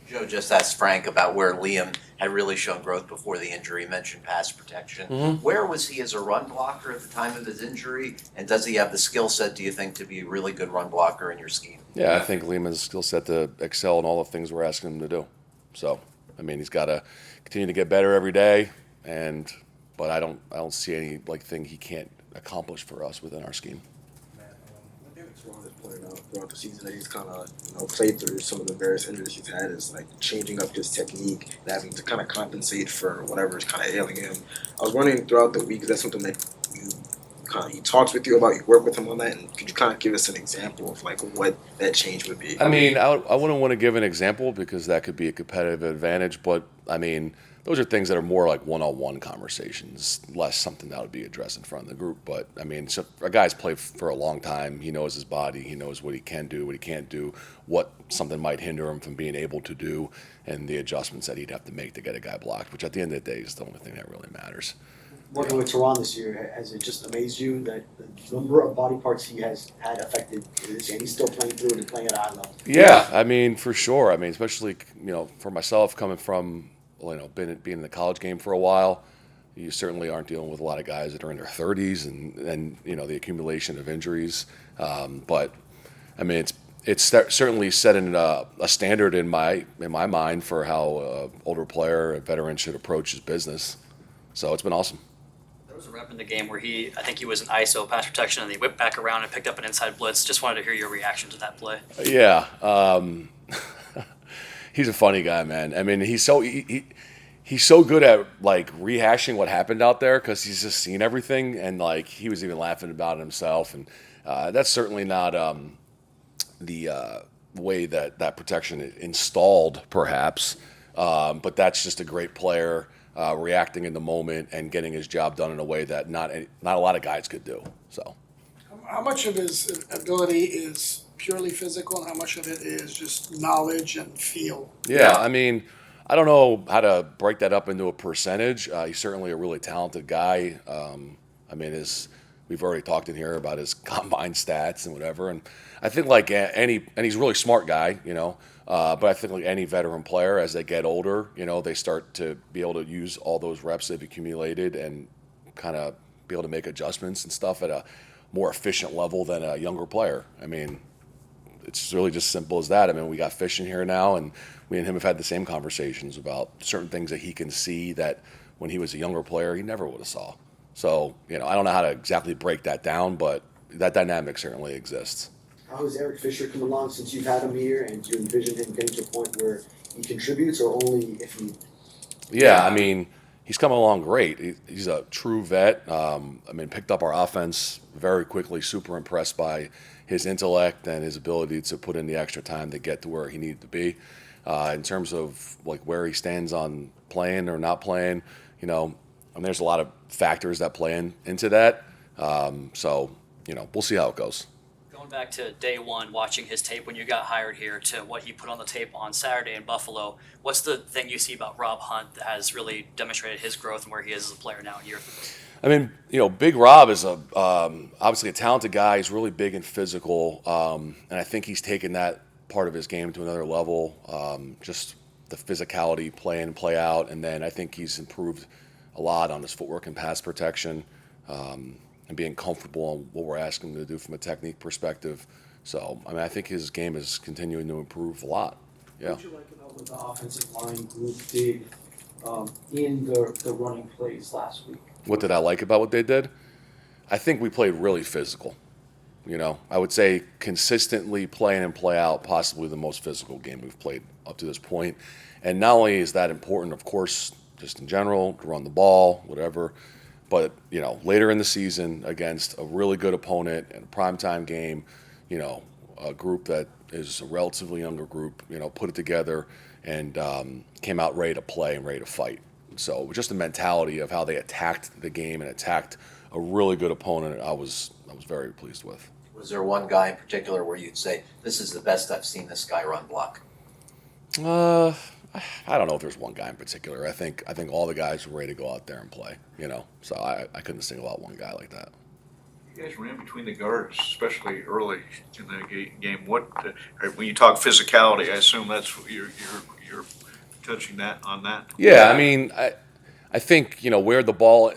Joe just asked Frank about where Liam had really shown growth before the injury. He mentioned pass protection. Where was he as a run blocker at the time of his injury? And does he have the skill set, do you think, to be a really good run blocker in your scheme? Yeah, I think Liam has a skill set to excel in all the things we're asking him to do. So, I mean, he's got to continue to get better every day, and but I don't see any thing he can't accomplish for us within our scheme. One thing that's wrong is pointed out throughout the season that he's kind of played through some of the various injuries he's had is like changing up his technique and having to kind of compensate for whatever is kind of ailing him. I was wondering throughout the week, is that something that you kind of he talks with you about? You work with him on that, and could you kind of give us an example of like what that change would be? I mean, I wouldn't want to give an example because that could be a competitive advantage, but I mean, those are things that are more like one-on-one conversations, less something that would be addressed in front of the group. But I mean, so a guy's played for a long time. He knows his body. He knows what he can do, what he can't do, what something might hinder him from being able to do, and the adjustments that he'd have to make to get a guy blocked, which at the end of the day is the only thing that really matters. Working with Tehran this year, has it just amazed you that the number of body parts he has had affected this, and he's still playing through it and playing at a high level? Yeah, I mean, for sure. I mean, especially for myself coming from being in the college game for a while, you certainly aren't dealing with a lot of guys that are in their 30s and the accumulation of injuries. But I mean, it's certainly setting a standard in my mind for how older player, a veteran should approach his business. So it's been awesome. There was a rep in the game where I think he was in ISO pass protection, and he whipped back around and picked up an inside blitz. Just wanted to hear your reaction to that play. Yeah, he's a funny guy, man. I mean, he's so good at like rehashing what happened out there because he's just seen everything, and like he was even laughing about it himself. And that's certainly not the way that protection is installed, perhaps. But that's just a great player. Reacting in the moment and getting his job done in a way that not a lot of guys could do. So, How much of his ability is purely physical, and how much of it is just knowledge and feel? yeah, I mean, I don't know how to break that up into a percentage. He's certainly a really talented guy. I mean, we've already talked in here about his combine stats and whatever, and I think and he's a really smart guy, but I think like any veteran player, as they get older, they start to be able to use all those reps they've accumulated and kind of be able to make adjustments and stuff at a more efficient level than a younger player. I mean, it's really just simple as that. I mean, we got Fish in here now, and we and him have had the same conversations about certain things that he can see that when he was a younger player, he never would have saw. So, I don't know how to exactly break that down, but that dynamic certainly exists. How has Eric Fisher come along since you've had him here, and do you envision him getting to a point where he contributes, or only if he? Yeah, I mean, he's come along great. He's a true vet. Picked up our offense very quickly. Super impressed by his intellect and his ability to put in the extra time to get to where he needed to be. In terms of like where he stands on playing or not playing, there's a lot of factors that play into that. We'll see how it goes. Going back to day one, watching his tape when you got hired here to what he put on the tape on Saturday in Buffalo, what's the thing you see about Rob Hunt that has really demonstrated his growth and where he is as a player now in year 3? I mean, Big Rob is obviously a talented guy. He's really big and physical, and I think he's taken that part of his game to another level. Just the physicality, play in, play out, and then I think he's improved a lot on his footwork and pass protection, and being comfortable on what we're asking him to do from a technique perspective. So, I mean, I think his game is continuing to improve a lot. Yeah. What did you like about what the offensive line group did in the running plays last week? What did I like about what they did? I think we played really physical. I would say consistently play in and play out, possibly the most physical game we've played up to this point. And not only is that important, of course, just in general, to run the ball, whatever, but, later in the season against a really good opponent in a primetime game, a group that is a relatively younger group, put it together and came out ready to play and ready to fight. So just the mentality of how they attacked the game and attacked a really good opponent, I was very pleased with. Was there one guy in particular where you'd say, this is the best I've seen this guy run block? I don't know if there's one guy in particular. I think all the guys were ready to go out there and play, So I couldn't single out one guy like that. You guys ran between the guards, especially early in the game. What, when you talk physicality, I assume that's what you're touching that on that. Yeah, I mean, I think where the ball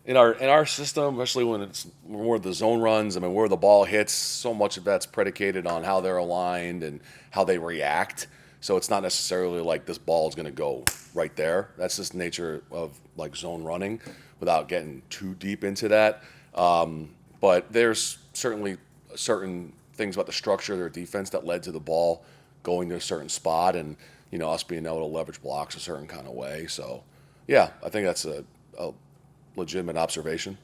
in our system, especially when it's more the zone runs. I mean, where the ball hits, so much of that's predicated on how they're aligned and how they react. So it's not necessarily like this ball is going to go right there. That's just the nature of like zone running, without getting too deep into that. But there's certainly certain things about the structure of their defense that led to the ball going to a certain spot, and us being able to leverage blocks a certain kind of way. So, yeah, I think that's a legitimate observation.